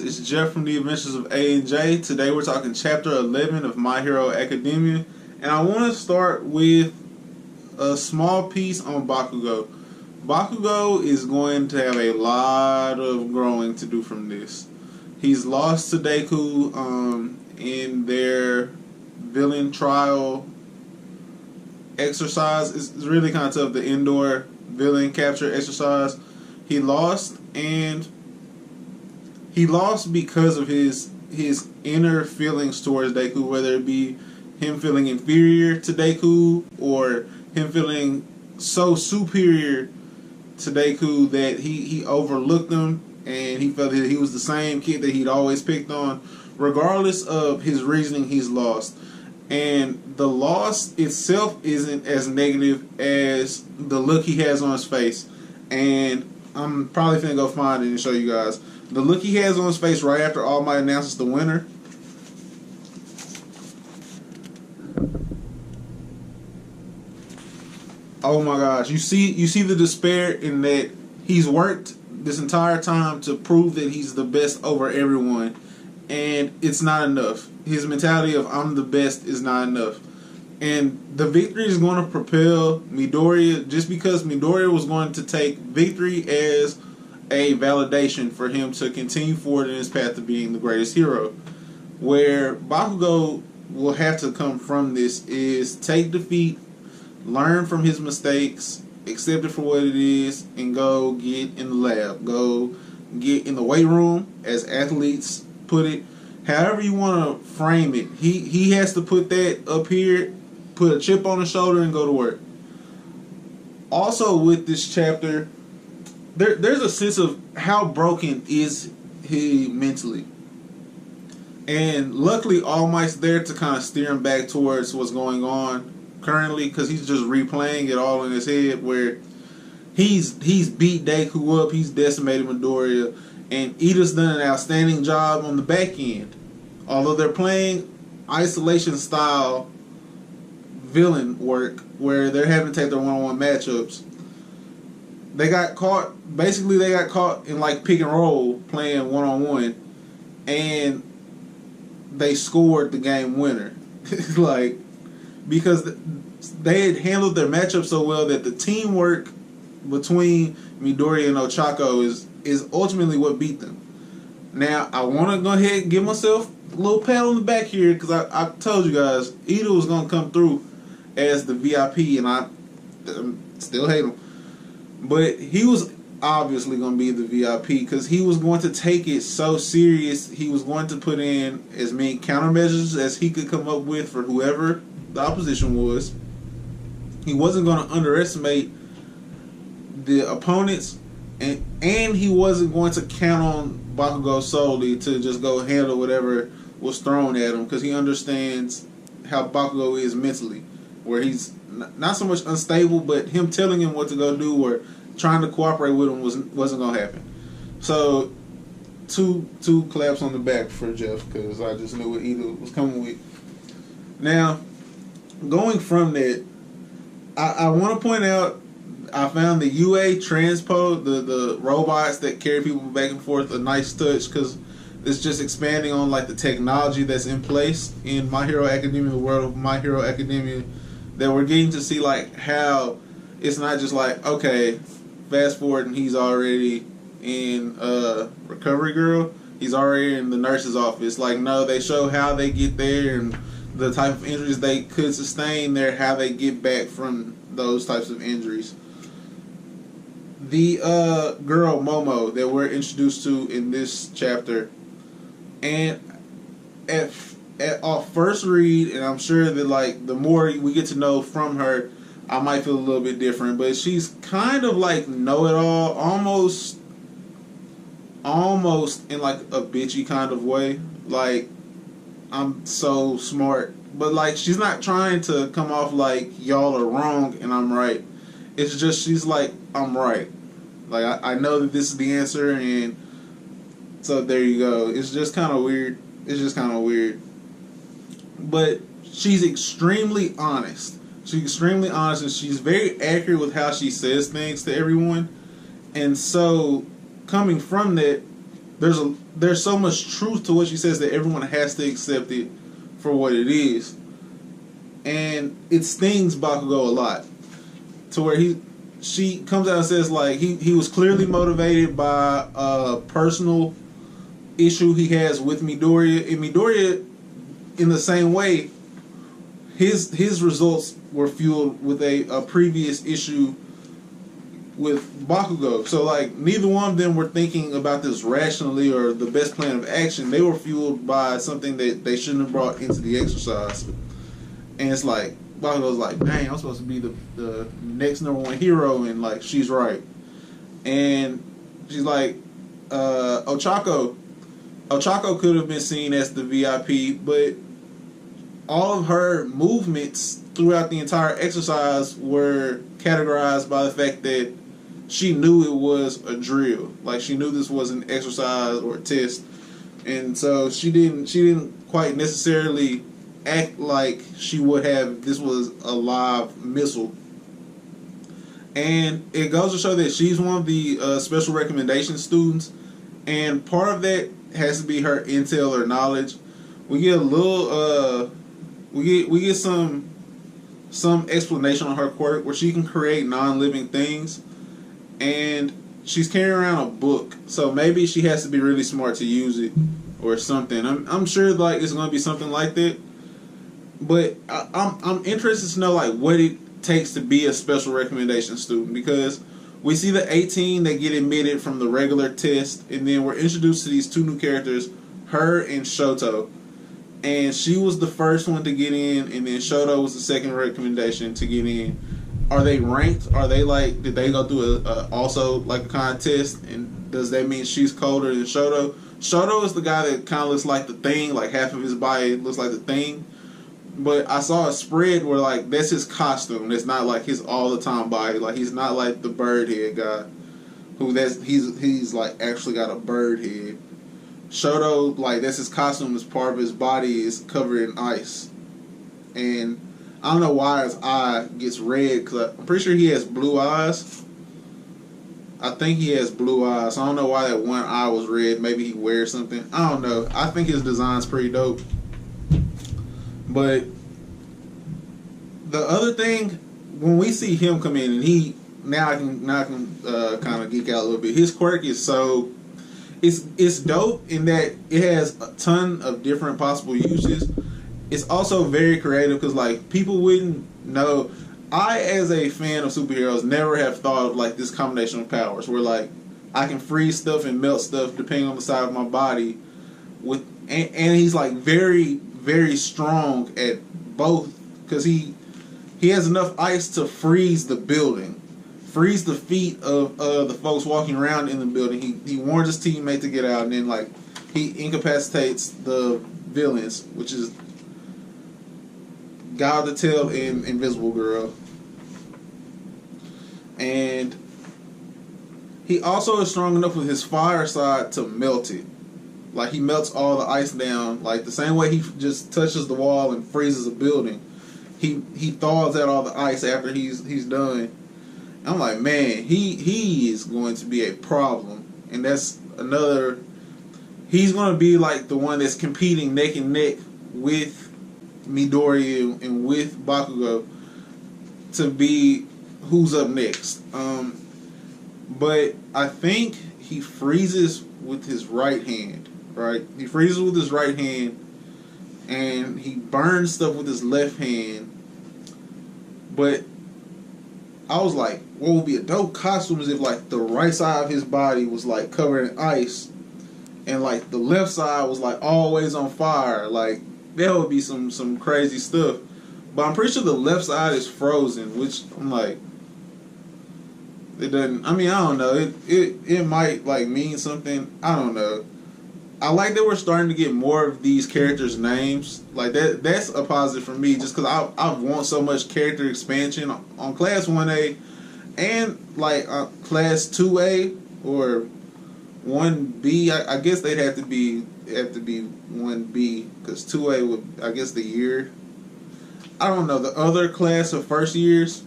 It's Jeff from The Adventures of A and J. Today we're talking Chapter 11 of My Hero Academia. And I want to start with a small piece on Bakugo. Bakugo is going to have a lot of growing to do from this. He's lost to Deku in their villain trial exercise. It's really kind of tough, the indoor villain capture exercise. He lost, and he lost because of his inner feelings towards Deku, whether it be him feeling inferior to Deku or him feeling so superior to Deku that he overlooked him and he felt that he was the same kid that he'd always picked on. Regardless of his reasoning, he's lost. And the loss itself isn't as negative as the look he has on his face. And I'm probably finna go find it and show you guys. The look he has on his face right after All Might announces the winner. Oh my gosh. You see the despair in that he's worked this entire time to prove that he's the best over everyone. And it's not enough. His mentality of I'm the best is not enough. And the victory is going to propel Midoriya, just because Midoriya was going to take victory as a validation for him to continue forward in his path to being the greatest hero. Where Bakugo will have to come from this is take defeat, learn from his mistakes, accept it for what it is, and go get in the lab. Go get in the weight room, as athletes put it. However you want to frame it, he has to put that up here, put a chip on his shoulder, and go to work. Also with this chapter, there's a sense of how broken is he mentally. And luckily All Might's there to kind of steer him back towards what's going on currently, because he's just replaying it all in his head, where he's beat Deku up, he's decimated Midoriya, and Ida's done an outstanding job on the back end. Although they're playing isolation style villain work where they're having to take their one-on-one matchups, they got caught in like pick and roll playing one-on-one, and they scored the game winner. Like, because they had handled their matchup so well that the teamwork between Midoriya and Ochako is ultimately what beat them. Now, I want to go ahead and give myself a little pat on the back here, because I told you guys Ida was going to come through as the VIP, and I still hate him. But he was obviously going to be the VIP, because he was going to take it so serious. He was going to put in as many countermeasures as he could come up with for whoever the opposition was. He wasn't going to underestimate the opponents, and he wasn't going to count on Bakugo solely to just go handle whatever was thrown at him, because he understands how Bakugo is mentally, where he's not so much unstable, but him telling him what to go do or trying to cooperate with him wasn't going to happen. So two claps on the back for Jeff, because I just knew what Ida was coming with. Now, going from that, I want to point out, I found the UA Transpo, the robots that carry people back and forth, a nice touch, because it's just expanding on like the technology that's in place in My Hero Academia, the world of My Hero Academia, that we're getting to see like how it's not just like, okay, fast forward and he's already in Recovery Girl, he's already in the nurse's office. Like, no, they show how they get there and the type of injuries they could sustain there, how they get back from those types of injuries. The girl Momo that we're introduced to in this chapter, and at our first read, and I'm sure that like the more we get to know from her, I might feel a little bit different, but she's kind of like know-it-all, almost in like a bitchy kind of way. Like, I'm so smart, but like she's not trying to come off like y'all are wrong and I'm right. It's just she's like, I'm right. Like, I know that this is the answer, and so there you go. It's just kind of weird. But she's extremely honest. And she's very accurate with how she says things to everyone. And so, coming from that, there's so much truth to what she says that everyone has to accept it for what it is, and it stings Bakugo a lot to where she comes out and says like he was clearly motivated by a personal issue he has with Midoriya, and Midoriya in the same way his results were fueled with a previous issue with Bakugo. So like neither one of them were thinking about this rationally or the best plan of action. They were fueled by something that they shouldn't have brought into the exercise. And it's like Bakugo's like, dang, I'm supposed to be the next #1 hero, and like she's right. And she's like, Ochako could have been seen as the VIP, but all of her movements throughout the entire exercise were categorized by the fact that she knew it was a drill. Like she knew this was an exercise or a test, and so she didn't quite necessarily act like she would have if this was a live missile. And it goes to show that she's one of the special recommendation students, and part of that has to be her intel or knowledge. We get a little we get some explanation on her quirk where she can create non-living things, and she's carrying around a book, so maybe she has to be really smart to use it or something. I'm sure like it's gonna be something like that, but I'm interested to know like what it takes to be a special recommendation student, because we see the 18 that get admitted from the regular test, and then we're introduced to these two new characters, her and Shoto. And she was the first one to get in, and then Shoto was the second recommendation to get in. Are they ranked? Are they like, did they go through also like a contest? And does that mean she's colder than Shoto? Shoto is the guy that kind of looks like the Thing, like half of his body looks like the Thing. But I saw a spread where like that's his costume. It's not like his all the time body. Like he's not like the bird head guy, he's like actually got a bird head. Shoto, like that's his costume, as part of his body is covered in ice, and I don't know why his eye gets red, because I'm pretty sure he has blue eyes. I think he has blue eyes. I don't know why that one eye was red. Maybe he wears something. I don't know. I think his design's pretty dope. But the other thing, when we see him come in, and I can kind of geek out a little bit. His quirk is so. It's dope in that it has a ton of different possible uses. It's also very creative because like people wouldn't know. I, as a fan of superheroes, never have thought of like this combination of powers where like I can freeze stuff and melt stuff depending on the side of my body. And he's like very, very strong at both, because he has enough ice to freeze the building. Freeze the feet of the folks walking around in the building. He warns his teammate to get out, and then like he incapacitates the villains, which is God the Tail and Invisible Girl. And he also is strong enough with his fire side to melt it. Like he melts all the ice down, like the same way he just touches the wall and freezes a building. He thaws out all the ice after he's done. I'm like, man, he is going to be a problem, and that's another. He's going to be like the one that's competing neck and neck with Midoriya and with Bakugo to be who's up next. But I think he freezes with his right hand, right? He freezes with his right hand, and he burns stuff with his left hand. But I was like, what would be a dope costume is if like the right side of his body was like covered in ice, and like the left side was like always on fire. Like that would be some crazy stuff. But I'm pretty sure the left side is frozen, which I'm like, it doesn't. I mean, I don't know. It might like mean something. I don't know. I like that we're starting to get more of these characters' names. Like that's a positive for me, just because I want so much character expansion on Class 1A and like Class 2A or 1B. I guess they'd have to be 1B, because 2A would, I guess, the year. I don't know, the other class of first years.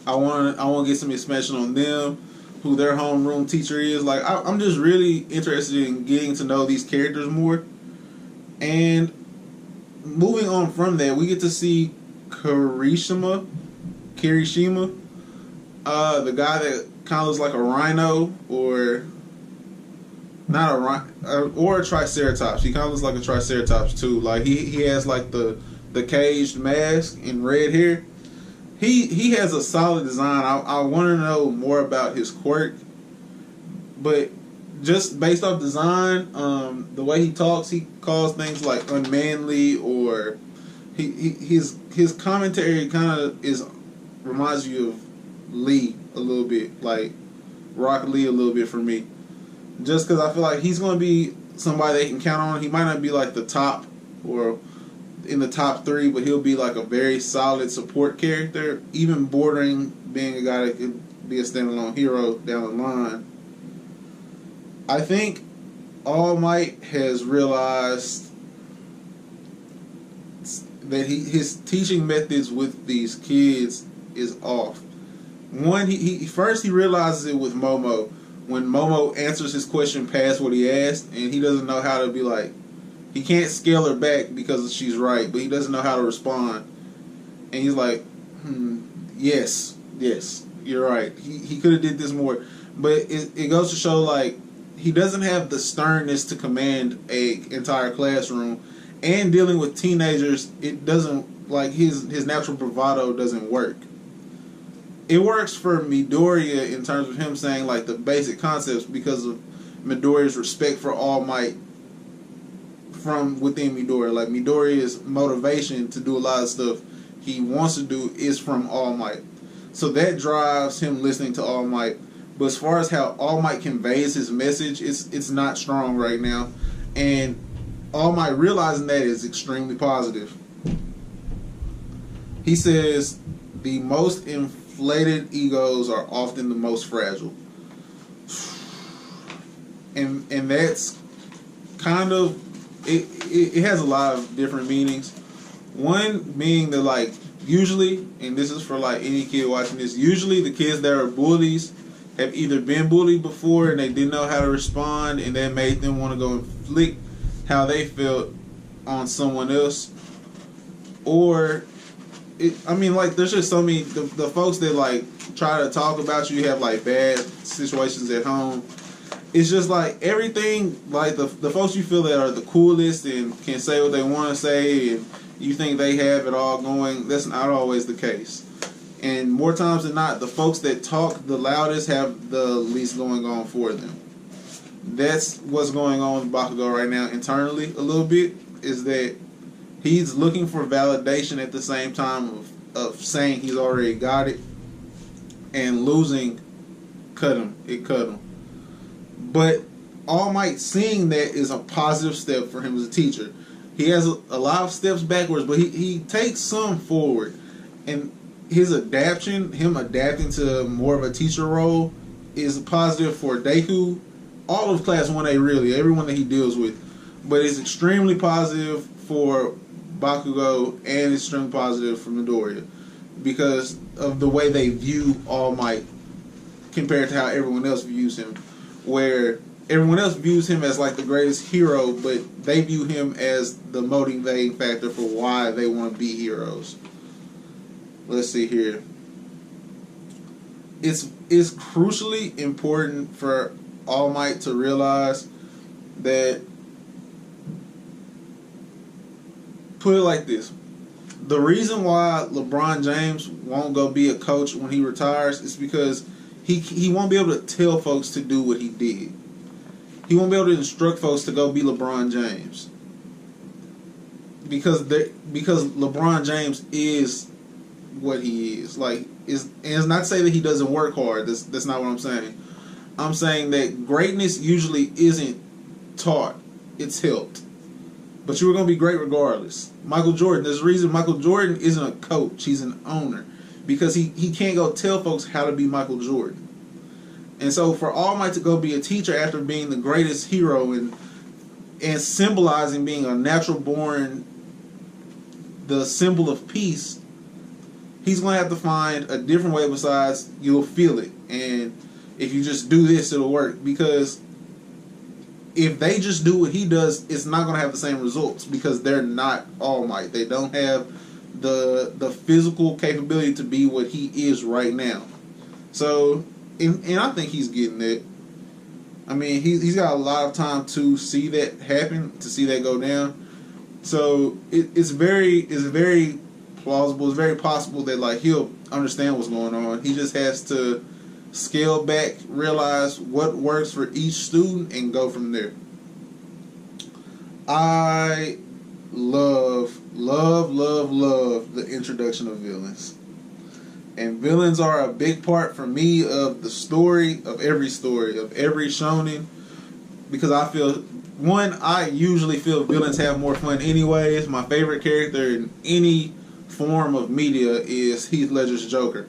I want to get some expansion on them. who their homeroom teacher is. Like, I'm just really interested in getting to know these characters more. And moving on from that, we get to see Kirishima, the guy that kind of looks like a rhino, or not a rhino, or a triceratops. He kind of looks like a triceratops too. Like he has like the caged mask and red hair. He has a solid design. I want to know more about his quirk, but just based off design, the way he talks, he calls things like unmanly, or his commentary kind of reminds you of Lee a little bit, like Rock Lee a little bit for me. Just because I feel like he's going to be somebody they can count on. He might not be like the top or in the top 3, but he'll be like a very solid support character, even bordering being a guy that could be a standalone hero down the line. I think All Might has realized that his teaching methods with these kids is off. One, he first realizes it with Momo, when Momo answers his question past what he asked, and he doesn't know how to be like, he can't scale her back because she's right, but he doesn't know how to respond. And he's like, yes, you're right. He could have did this more. But it goes to show, like, he doesn't have the sternness to command a entire classroom. And dealing with teenagers, it doesn't, like, his natural bravado doesn't work. It works for Midoriya in terms of him saying, like, the basic concepts because of Midoriya's respect for All Might from within Midoriya. Like, Midoriya's motivation to do a lot of stuff he wants to do is from All Might. So that drives him listening to All Might. But as far as how All Might conveys his message, it's not strong right now. And All Might realizing that is extremely positive. He says the most inflated egos are often the most fragile. And that's kind of, it has a lot of different meanings. One being that, like, usually, and this is for like any kid watching this, usually the kids that are bullies have either been bullied before and they didn't know how to respond, and that made them want to go inflict how they felt on someone else. Or like, there's just so many, the folks that like try to talk about you have like bad situations at home. It's just like everything, like the folks you feel that are the coolest and can say what they want to say, and you think they have it all going, that's not always the case. And more times than not, the folks that talk the loudest have the least going on for them. That's what's going on with Bakugo right now internally a little bit, is that he's looking for validation at the same time of saying he's already got it, and losing cut him. But All Might seeing that is a positive step for him as a teacher. He has a lot of steps backwards, but he takes some forward. And him adapting to more of a teacher role is positive for Deku, all of Class 1A really, everyone that he deals with. But it's extremely positive for Bakugo and extremely positive for Midoriya because of the way they view All Might compared to how everyone else views him. Where everyone else views him as like the greatest hero, but they view him as the motivating factor for why they want to be heroes. Let's see here. It's crucially important for All Might to realize that, put it like this, the reason why LeBron James won't go be a coach when he retires is because he won't be able to tell folks to do what he did. He won't be able to instruct folks to go be LeBron James. Because LeBron James is what he is. Like, and it's not to say that he doesn't work hard. That's not what I'm saying. I'm saying that greatness usually isn't taught. It's helped. But you were going to be great regardless. Michael Jordan, there's a reason Michael Jordan isn't a coach. He's an owner. Because he can't go tell folks how to be Michael Jordan. And so for All Might to go be a teacher after being the greatest hero and symbolizing being a natural born, the symbol of peace, he's going to have to find a different way besides you'll feel it. And if you just do this, it'll work. Because if they just do what he does, it's not going to have the same results because they're not All Might. They don't have the physical capability to be what he is right now. So, and I think he's getting it. I mean, he's got a lot of time to see that happen, to see that go down. So it's very plausible. It's very possible that like he'll understand what's going on. He just has to scale back, realize what works for each student, and go from there. I love the introduction of villains. And villains are a big part for me of the story, of every shonen, because I feel, one, I usually feel villains have more fun anyways. My favorite character in any form of media is Heath Ledger's Joker.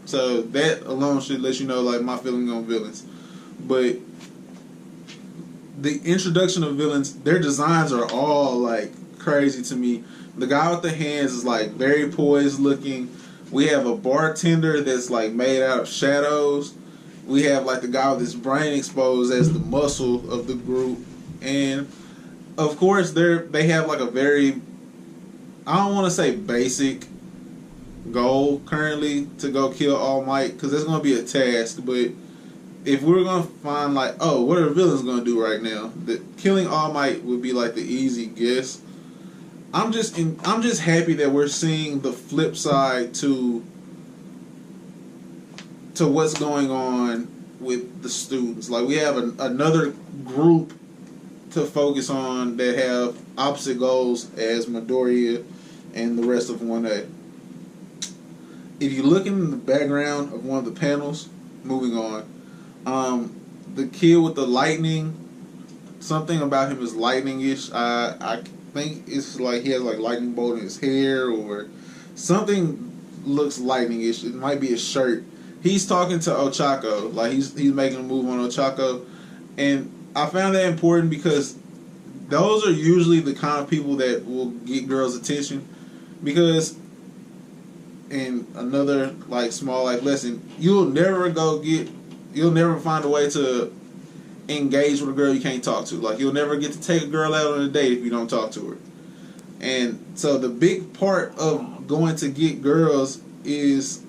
So that alone should let you know like my feeling on villains. But the introduction of villains, their designs are all like crazy to me. The guy with the hands is like very poised looking. We have a bartender that's like made out of shadows. We have like the guy with his brain exposed as the muscle of the group. And of course they have like a very, I don't want to say basic goal currently to go kill All Might, because that's going to be a task. But if we're going to find like, oh, what are the villains going to do right now? That killing All Might would be like the easy guess. I'm just happy that we're seeing the flip side to what's going on with the students. Like we have another group to focus on that have opposite goals as Midoriya and the rest of 1A. If you look in the background of one of the panels, moving on, the kid with the lightning, something about him is lightning-ish. I think it's like he has like lightning bolt in his hair or something looks lightning-ish. It might be his shirt. He's talking to Ochako, like he's making a move on Ochako, and I found that important because those are usually the kind of people that will get girls' attention. Because, in another like small life lesson, you'll never find a way to engage with a girl you can't talk to. Like you'll never get to take a girl out on a date if you don't talk to her. And so the big part of going to get girls is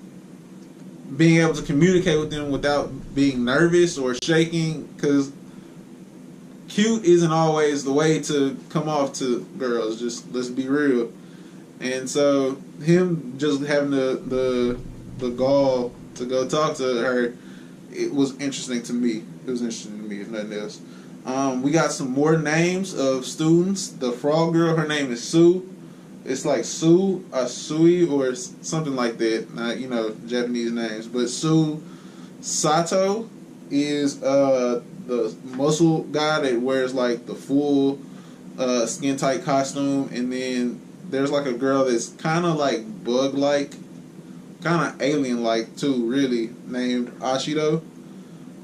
being able to communicate with them without being nervous or shaking, because cute isn't always the way to come off to girls. Just let's be real. And so him just having the gall to go talk to her, it was interesting to me. It was interesting to me, if nothing else. We got some more names of students. The frog girl, her name is Sue. It's like Sue, Sui, or something like that. Not, Japanese names. But Sue Sato is the muscle guy that wears like the full skin tight costume. And then there's like a girl that's kind of like bug-like, kind of alien-like too, really, named Ashido.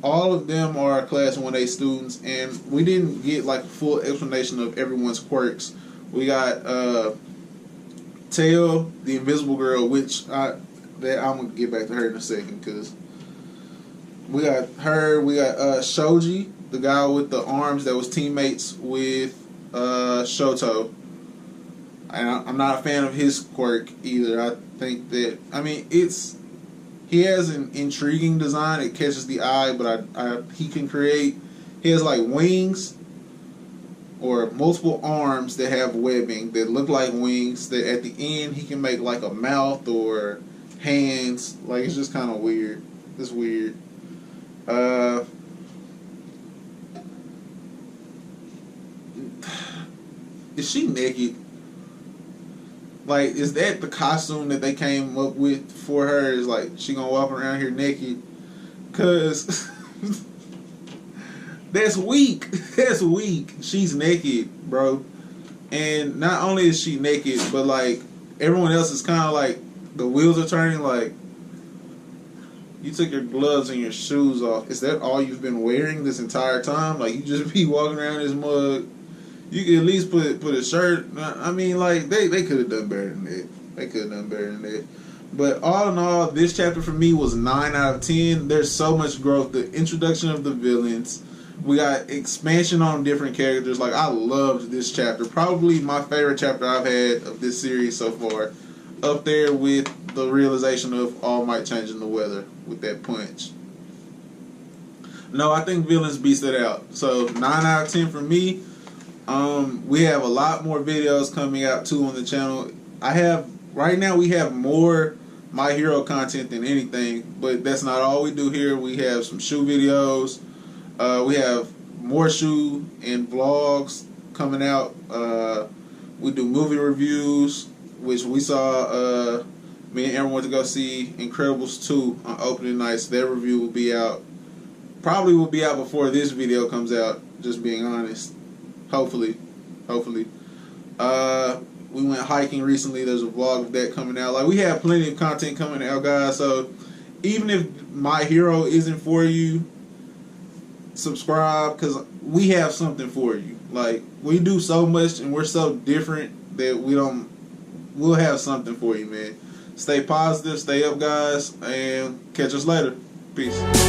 All of them are Class 1A students, and we didn't get like a full explanation of everyone's quirks. We got Tail, the invisible girl, which I'm gonna get back to her in a second, because we got her. We got Shoji, the guy with the arms that was teammates with Shoto. And I'm not a fan of his quirk either. I think that, he has an intriguing design. It catches the eye, but he has like wings or multiple arms that have webbing that look like wings, that at the end he can make like a mouth or hands. Like, it's just kind of weird. It's weird. Is she naked? Like, is that the costume that they came up with for her? Is like, she gonna walk around here naked? Cause that's weak. That's weak. She's naked, bro. And not only is she naked, but like everyone else is kind of like, the wheels are turning. Like, you took your gloves and your shoes off. Is that all you've been wearing this entire time? Like, you just be walking around this mug. You could at least put a shirt. Like, they could have done better than that. They could have done better than that. But all in all, this chapter for me was 9 out of 10. There's so much growth. The introduction of the villains. We got expansion on different characters. Like, I loved this chapter. Probably my favorite chapter I've had of this series so far. Up there with the realization of All Might changing the weather with that punch. No, I think villains beats it out. So 9 out of 10 for me. We have a lot more videos coming out too on the channel. Right now we have more My Hero content than anything, but that's not all we do here. We have some shoe videos. We have more shoe and vlogs coming out. We do movie reviews, which we saw. Me and Aaron went to go see Incredibles 2 on opening night. So their review will be out. Probably will be out before this video comes out. Just being honest. Hopefully. We went hiking recently. There's a vlog of that coming out. Like, we have plenty of content coming out, guys. So even if My Hero isn't for you, subscribe, because we have something for you. Like, we do so much and we're so different that we'll have something for you, man. Stay positive, stay up, guys, and catch us later. Peace.